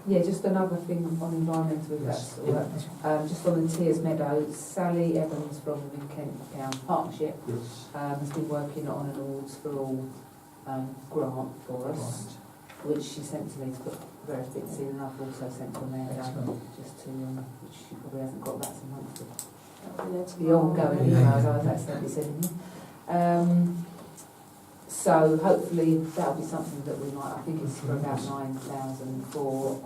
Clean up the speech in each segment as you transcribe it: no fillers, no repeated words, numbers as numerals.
Yeah, just another thing on environmental, if that's all right. Just on the Tears Meadows, Sally Evans from the Mid-Kent Town Partnership has been working on an awards for all grant for us, which she sent to me to put various bits in, and I've also sent to Mary just to, which she probably hasn't got that so much, but the ongoing emails I've accidentally sent in. So hopefully that'll be something that we might, I think it's for about 9,000 for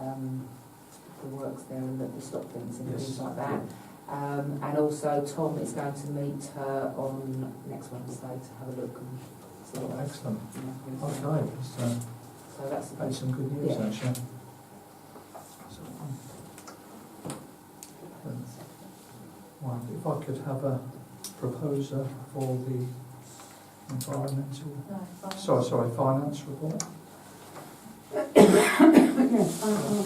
the works there and the stop things and things like that. And also Tom is going to meet her on next Wednesday to have a look and see what excellent. Okay, so that's some good news actually. Well, if I could have a proposer for the finance report. Yes,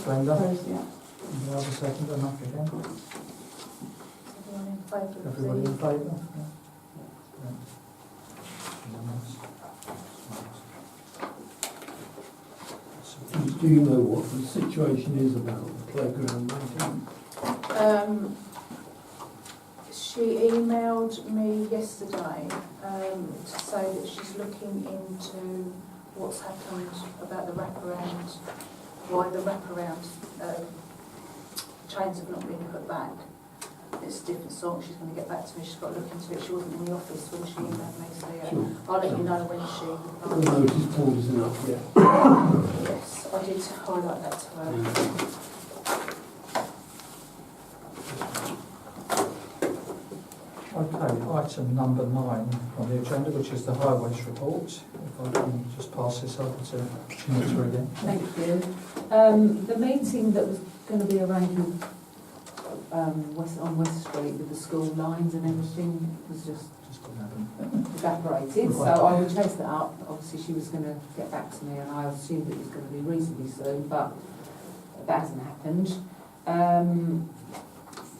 Glenda, yeah. you have a second enough again? Everybody in favour? Do you know what the situation is about the playground maintenance? She emailed me yesterday to say that she's looking into what's happened about the wraparound, why the wraparound chains have not been put back. It's a different song. She's going to get back to me. She's got to look into it. She wasn't in the office when she emailed me, so Sure. I'll let you know when she The notice board isn't up yet. Yes, I did highlight that to her. Okay, item number 9 on the agenda, which is the highways report. If I can just pass this over to Chinita again. Thank you. The meeting that was going to be arranged with, on West Street with the school lines and everything was just evaporated. So I will chase that up. Obviously she was going to get back to me and I assumed it was going to be reasonably soon, but that hasn't happened.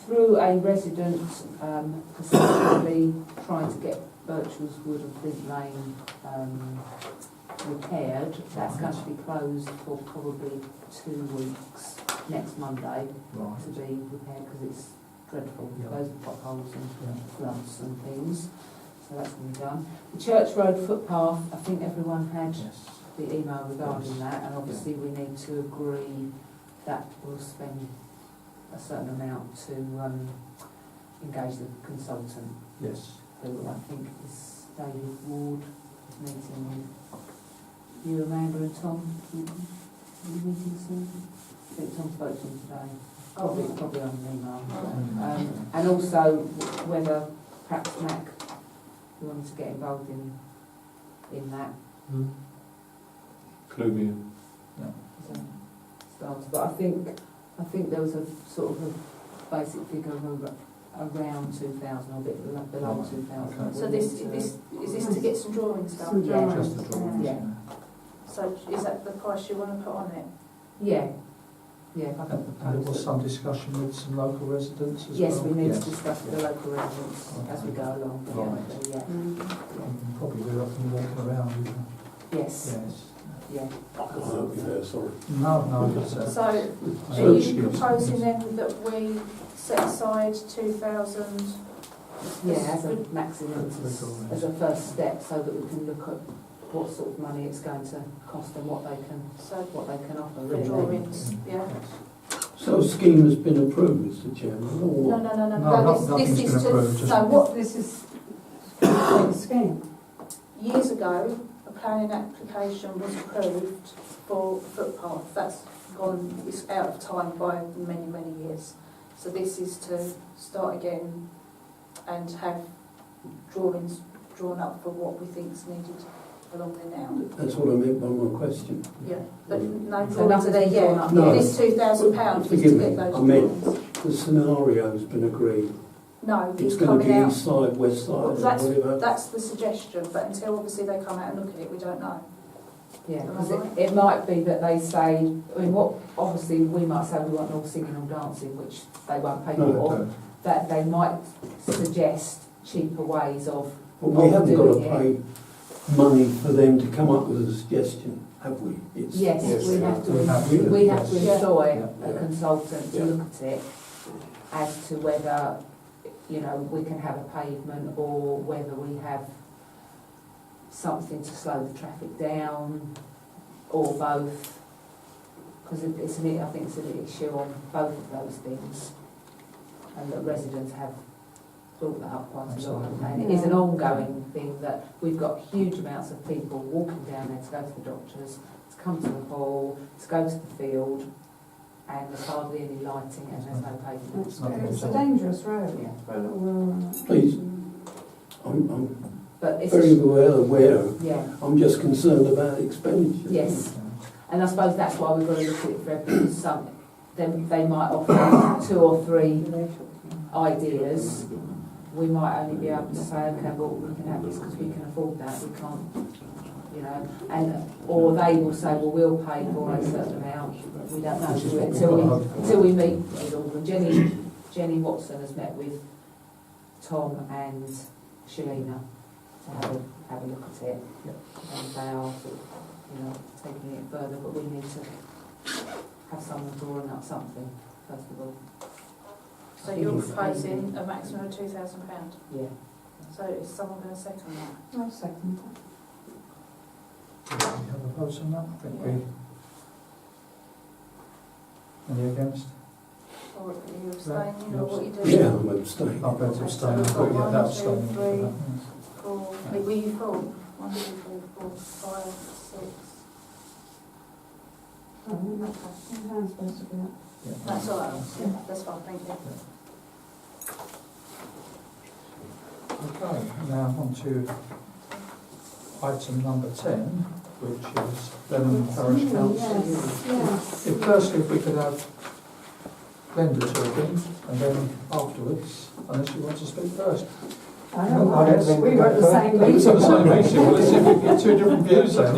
Through a resident specifically trying to get Birchall's Wood and Flint Lane repaired, that's going to be closed for probably 2 weeks next Monday to be repaired because it's dreadful. Loads of potholes and floods and things. So that's going to be done. The Church Road footpath, I think everyone had the email regarding that, and obviously we need to agree that we'll spend a certain amount to engage the consultant. Yes. Who I think is David Ward, is meeting with you, Amanda and Tom. Are you meeting soon? I think Tom spoke to him today. Probably on an email. And also whether perhaps Mac, you wanted to get involved in that. Clue me in. Starter. But I think there was a sort of a basic figure of around 2,000 or a bit below 2,000. Okay. So is this to get some drawings done? Yeah. Just the drawings. Yeah. So is that the price you want to put on it? Yeah. Yeah, if I can And there propose was it. some discussion with some local residents as Yes, well? we need to discuss with the local residents as we go along. Right. Yeah. Probably we're often walking around. Yes. Yes. Yeah. I can't be there, sorry. No, it's So no are excuse. you proposing then that we set aside 2,000? Yeah, as a maximum, as a first step, so that we can look at what sort of money it's going to cost and what they can offer. For Really. drawings, yeah. So a scheme has been approved, Mr Chairman, or what? No, this is been approved, just- no, what This is the scheme. years ago, a planning application was approved for footpath. That's gone, it's out of time by many, many years. So this is to start again and have drawings drawn up for what we think is needed along there now. That's what I meant by my question. Yeah, but no So drawings are there nothing's drawn yet. up No. This £2,000 is to Forgive me, get those I meant drawings. the scenario's been agreed. No, It's it's going to coming be out. east side, west side, Well, or whatever. That's the suggestion, but until obviously they come out and look at it, we don't know. Yeah, because it might be that they say, I mean, what obviously we might say we want all singing or dancing, which they won't pay for, that they might suggest cheaper ways of But we haven't got to doing it. pay money for them to come up with a suggestion. have we? It's- Yes, we have to, we have to employ a consultant to look at it as to whether, you know, we can have a pavement or whether we have something to slow the traffic down, or both. Because it's I think it's an issue on both of those things, and that residents have brought that up quite a lot. And it is an ongoing thing that we've got huge amounts of people walking down there to go to the doctors, to come to the hall, to go to the field, and there's hardly any lighting and there's no pavement. It's a dangerous road Yeah. for a little. Please, I'm But it's very well aware. yeah, I'm just concerned about expenditure. yes. And I suppose that's why we've got to look at it for everything. Some, then they might offer 2 or 3 ideas. We might only be able to say, okay, well, we can have this because we can afford that. We can't, you know, and or they will say, well, we'll pay for a certain amount. We don't know until we meet with all of them. Jenny Watson has met with Tom and Shalina to have a look at it, and they are sort of, you know, taking it further. But we need to have someone drawing up something first of all. So you're proposing a maximum of £2,000? Yeah. So is someone going to second that? I'll second that. Do you have a vote on that? I think we... Any against? Or are you abstaining, or what are you doing? Yeah, I'm abstaining. I'm going to abstain. Okay, so we've got that 1, 2, abstaining. 3, 4. Were you full? 1, 2, 3, 4, 5, 6. I think I'm supposed to be up. Yeah. That's all right. Yeah, that's fine. Thank you. Okay, now on to item number 10, which is Lenham Parish Council. Yes. Firstly, if we could have Glenda talking, and then afterwards, unless you want to speak first. I don't know. We were at the same We meeting. were at the same meeting. Well, let's see if we can get 2 different views then.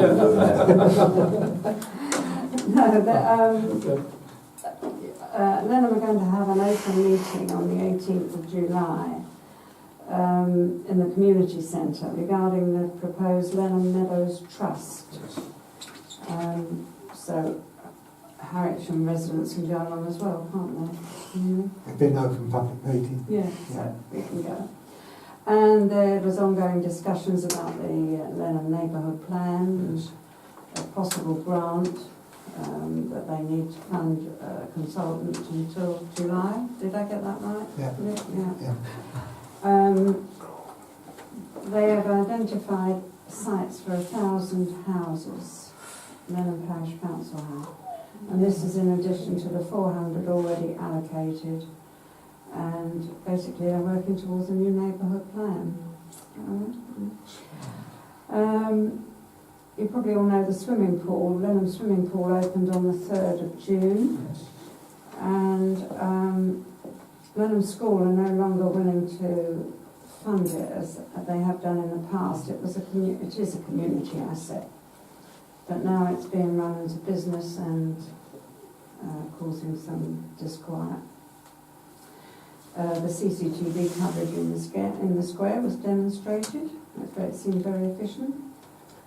No, Lenham are going to have an open meeting on the 18th of July in the community centre regarding the proposed Lenham Meadows Trust. So Harrietsham residents can join on as well, can't they? It's been open public meeting. Yeah, so we can go. And there was ongoing discussions about the Lenham neighbourhood plan and a possible grant that they need to fund a consultant until July. Did I get that right? Yeah. Yeah. They have identified sites for 1,000 houses, Lenham Parish Council have. And this is in addition to the 400 already allocated. And basically they're working towards a new neighbourhood plan. You probably all know the swimming pool. Lenham swimming pool opened on the 3rd of June. And Lenham School are no longer willing to fund it as they have done in the past. It is a community asset. But now it's being run as a business and causing some disquiet. The CCTV coverage in the square was demonstrated. It seemed very efficient.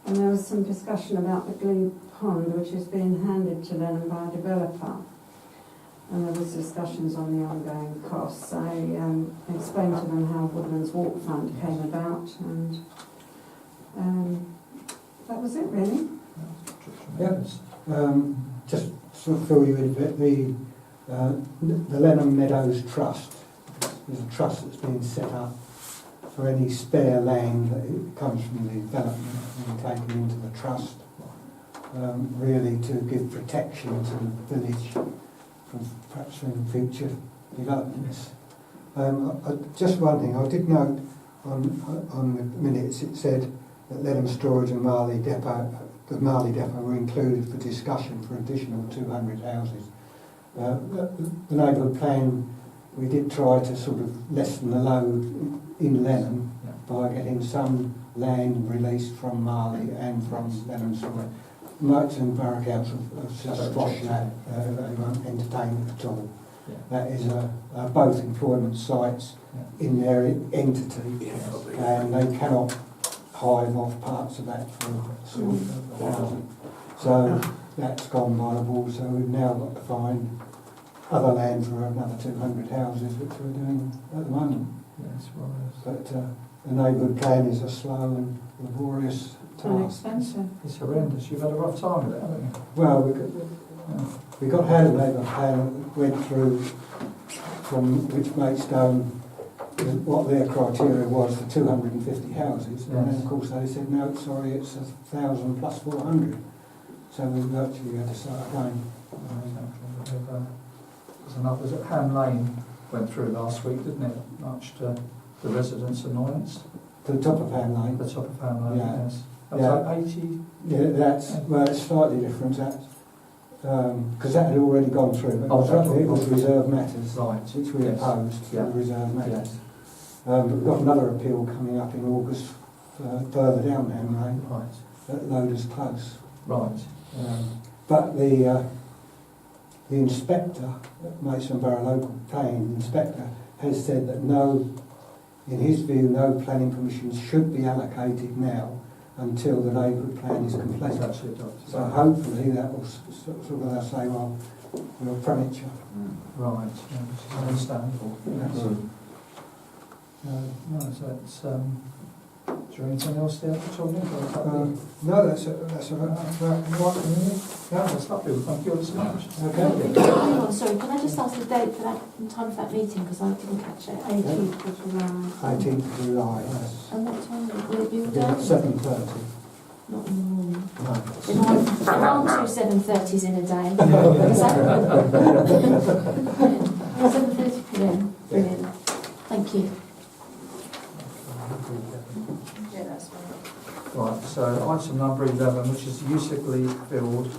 And there was some discussion about the glebe pond, which is being handed to Lenham by a developer. And there was discussions on the ongoing costs. I explained to them how Woodlands Walk Fund came about, and that was it really. Yes. Just to sort of fill you in a bit, the Lenham Meadows Trust is a trust that's been set up for any spare land that it comes from the development and taken into the trust, really to give protection to the village from perhaps from future developments. Just one thing, I did note on the minutes it said that Lenham Storage and Marley Depot, the Marley Depot were included for discussion for additional 200 houses. The neighbourhood plan, we did try to sort of lessen the load in Lenham by getting some land released from Marley and from Lenham Storage. Merton Borough Council have squashed that, they won't entertain it at all. That is both employment sites in their entity, and they cannot hive off parts of that for sort of housing. So that's gone by the board, so we've now got to find other land for another 200 houses, which we're doing at the moment. Yes, right. But the neighbourhood plan is a slow and laborious And task. expensive. It's horrendous. You've had a rough time with it, haven't you? Well, we got had a neighbourhood plan that went through from which Maidstone, what their criteria was for 250 houses, and then of course they said, no, sorry, it's 1,000 plus 400. So we virtually had to start again. There's another, was it Ham Lane went through last week, didn't it? Much to the residents' annoyance. To the top of Ham Lane. The top of Ham Lane, Yeah. yes. That Yeah. was like 80. Yeah, that's, well, it's slightly different, because that had already gone through. It Oh, was, that it was was- reserve matters, Right. which we Yes. opposed, Yeah. the reserve matters. Yes. But we've got another appeal coming up in August further down Ham Lane, Right. at Loaders Close. Right. But the inspector, Maidstone Borough Local Planning Inspector, has said that no, in his view, no planning permissions should be allocated now until the neighbourhood plan is completed. That's it, Doctor. So hopefully that will sort of they'll say, well, we'll permit you. Right. Yeah, which is understandable. Yes. No, so it's, is there anything else there to talk about? No, that's all right. That's right. Yeah, that's lovely. Thank you ever so much. Okay. Hang on, sorry, can I just ask the date for that, and time for that meeting, because I didn't catch it. 18th of July. 18th of July, yes. And what time will it be all Yeah, day? 7:30. Not in the morning. No. There aren't two 7:30s in a day. Is that 7:30 p.m. Brilliant. Thank you. Yeah, that's right. Right, so item number 11, which is the use of leave filled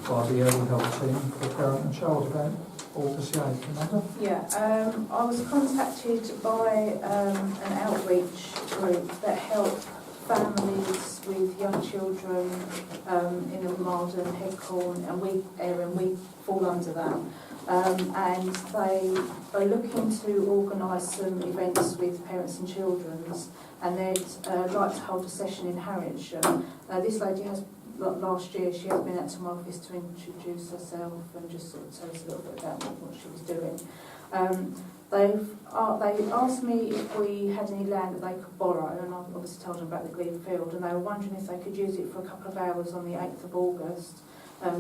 by the early help team for parent and child event, August the 8th, remember? Yeah, I was contacted by an outreach group that help families with young children in the Malden, Headcorn and Week area, and we fall under that. And they are looking to organise some events with parents and children's, and they'd like to hold a session in Harrietsham. This lady has, last year, she has been out to my office to introduce herself and just sort of tell us a little bit about what she was doing. They asked me if we had any land that they could borrow, and I obviously told them about the Glebe Field, and they were wondering if they could use it for a couple of hours on the 8th of August,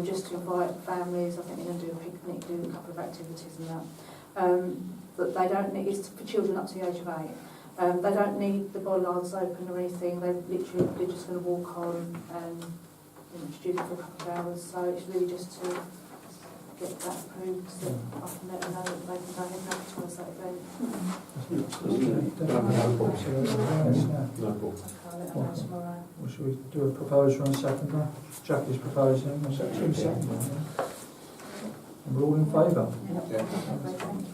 just to invite families. I think they're going to do a picnic, do a couple of activities and that. But they don't need, it's for children up to the age of 8. They don't need the bollards open or anything. They're just going to walk on and introduce it for a couple of hours. So it's really just to get that approved, so I can let them know that they can go ahead and have it towards that event. No Okay, I'll let them know tomorrow. Well, should we do a proposer and seconder? Jackie's proposing, is that two seconders? And we're all in favour? Lovely, thank you.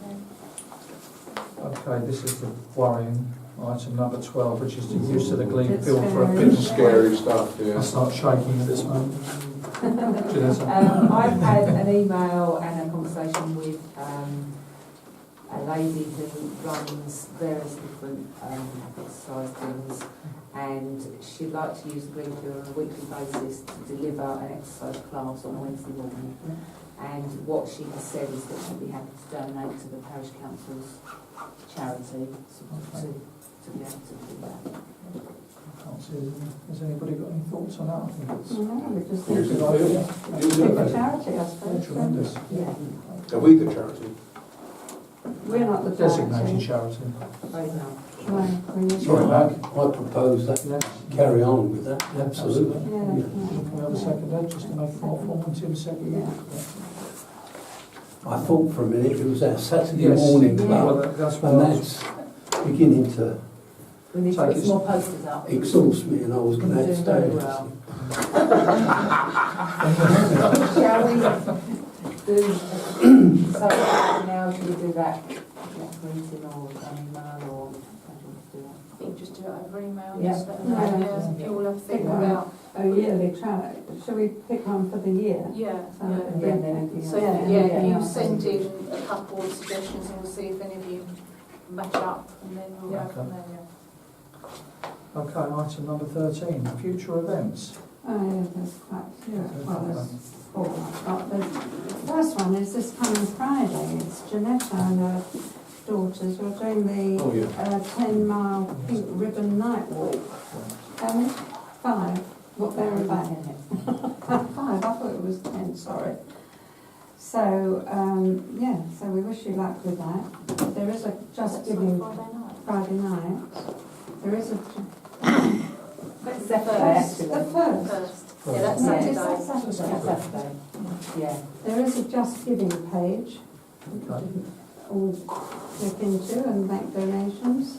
Okay, this is the worrying item number 12, which is the use of the Glebe It's Field for a scary. picnic. Scary stuff, I yeah. start shaking at this moment. Janessa? I've had an email and a conversation with a lady who runs various different exercise things, and she'd like to use the Green Field on a weekly basis to deliver an exercise class on a Wednesday morning. And what she has said is that she'd be happy to donate to the parish council's charity to be able to do that. I can't see, has anybody got any thoughts on that? I think it's No, we just a need good to idea. do for charity, I Yeah, suppose. tremendous. Yeah. Are we the charity? We're not the Designated charity. charity. Very nice. Right, we need Sorry, to- Mark. I propose that, Yeah. carry on with that, Yeah, absolutely. Yeah, Can we have a second there, just to make it more formal, Tim, second? Yeah. I thought for a minute it was our Saturday Yes. morning Yeah. club, Well, that's what and I was- that's beginning to We need to Take put it- some more posters up. exhaust me, and I was going to You're doing very abstain. well. Shall we do, so now should we do that meeting or an email or how do you want to do that? I think just do it over email, Yeah. just let them know, yeah, people have to think about, a yearly charity. Should we pick one for the year? yeah, So yeah. that we don't do anything So, else. yeah, you send in a couple of suggestions and we'll see if any of you match up, and then we'll Yeah, go from there, yeah. Okay, item number 13, future events. Oh, yeah, there's quite a few. Well, there's four. The first one is this coming Friday. It's Janetta and her daughters. We're doing the 10-mile Pink Ribbon Night Walk. How many? 5. What they're about. 5. I thought it was 10. Sorry. So so we wish you luck with that. There is a Just Giving Friday night. There is a. It's Saturday, actually. The first. Yeah, that's No, Saturday. is that Saturday? Saturday. Yeah. There is a Just Giving page. All click into and make donations.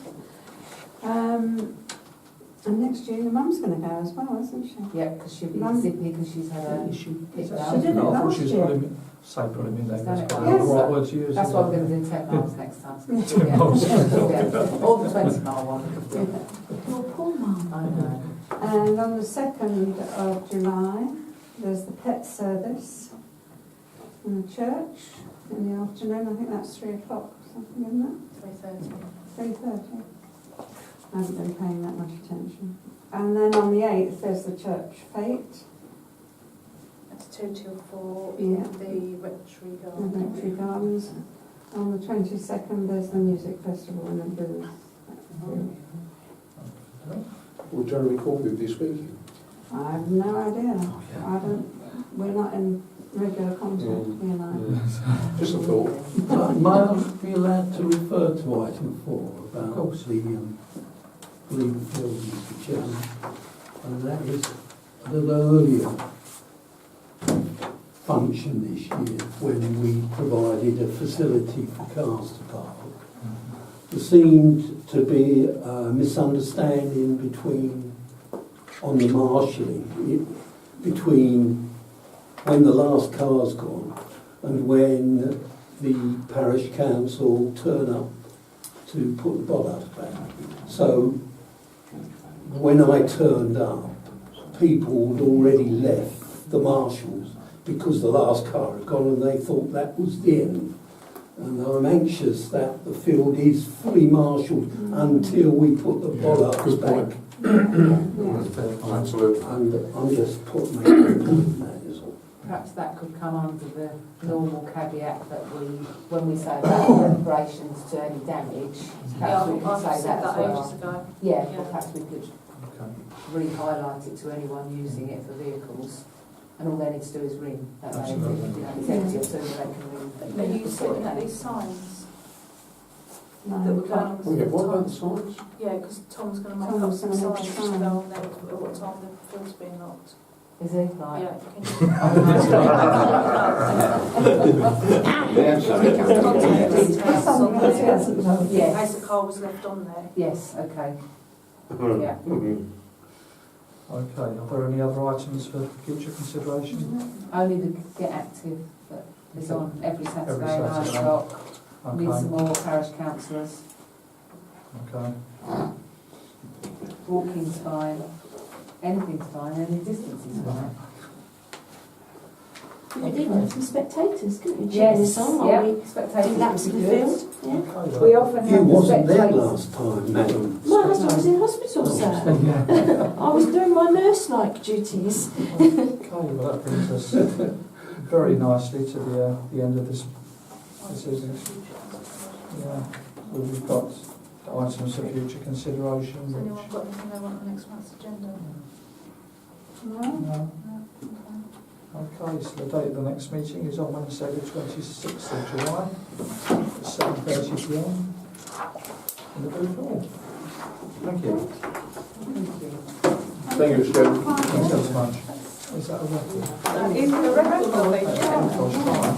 And next year your mum's going to go as well, isn't she? Yeah, because she'll be Mum- zippy because she's had a picked up. She did it I thought last she was year. putting in there. She's done That's it probably last the year. right word to use. That's isn't why it? we're going to do 10 miles next time. 10 miles. Yeah. Or the 20-mile one. Your poor mum. I know. And on the 2nd of July, there's the pet service in the church in the afternoon. I think that's 3 o'clock or something, isn't it? 3:30. I haven't been paying that much attention. And then on the 8th, there's the church fete. That's 2 till 4 Yeah. in the Rectory in Garden. Victory Gardens. On the 22nd, there's the music festival in the booth. Will Jeremy Corbyn be speaking? I have no idea. We're not in regular contact, you know. Just a thought. May I be allowed to refer to item 4 about Of course. the legal field, Mr. Chairman? And that is at an earlier function this year when we provided a facility for cars to park. There seemed to be a misunderstanding on the marshalling, between when the last car's gone and when the parish council turn up to put the bollards back. So when I turned up, people had already left the marshals because the last car had gone and they thought that was the end. And I'm anxious that the field is fully marshalled until we put the bollards Good back. point. Absolutely. And I'm just making a point on that is all. Perhaps that could come under the normal caveat that when we say about reparations to any damage, perhaps we could I've say said that as that ages well. ago. Yeah, Yeah. but perhaps we could re-highlight it to anyone using it for vehicles, and all they need to do is ring. That way, Absolutely. it's empty, so they can ring. Are you sorting out these signs No, that were going on? Oh, yeah, what about the signs? Yeah, because Tom's going to make up Tom's some gonna make signs to signs. go on there at what time the field's being locked. Is he? Right. Yeah, can you... That's something else he hasn't done. In Yes. case the car was left on there. Yes, okay. Yeah. Okay, are there any other items for future consideration? Only the Get Active that is on every Saturday Every at 9 Saturday. o'clock. Need some Okay, more parish councillors. okay. Walking's fine. Anything's fine. Any distance is fine. You could even have some spectators, couldn't you? Cheer Yes, this on while yeah. we Spectators do laps would of be the good. field. Yeah. Okay, We often You have the wasn't there spectators. last time, madam. My husband was in hospital, sir. I was doing my nurse-like duties. Okay, well that brings us very nicely to the end of this evening. Yeah, well, we've got items for future consideration. Has anyone Which, got anything they want on next month's agenda? No? no. No? Okay, so the date of the next meeting is on Wednesday the 26th of July at 7:30 p.m. in the booth hall. Thank you. Thank you. Thank you, Mr. Chairman. Thanks ever so much. Is that a record? That is the record of it, yeah. Gosh, fine.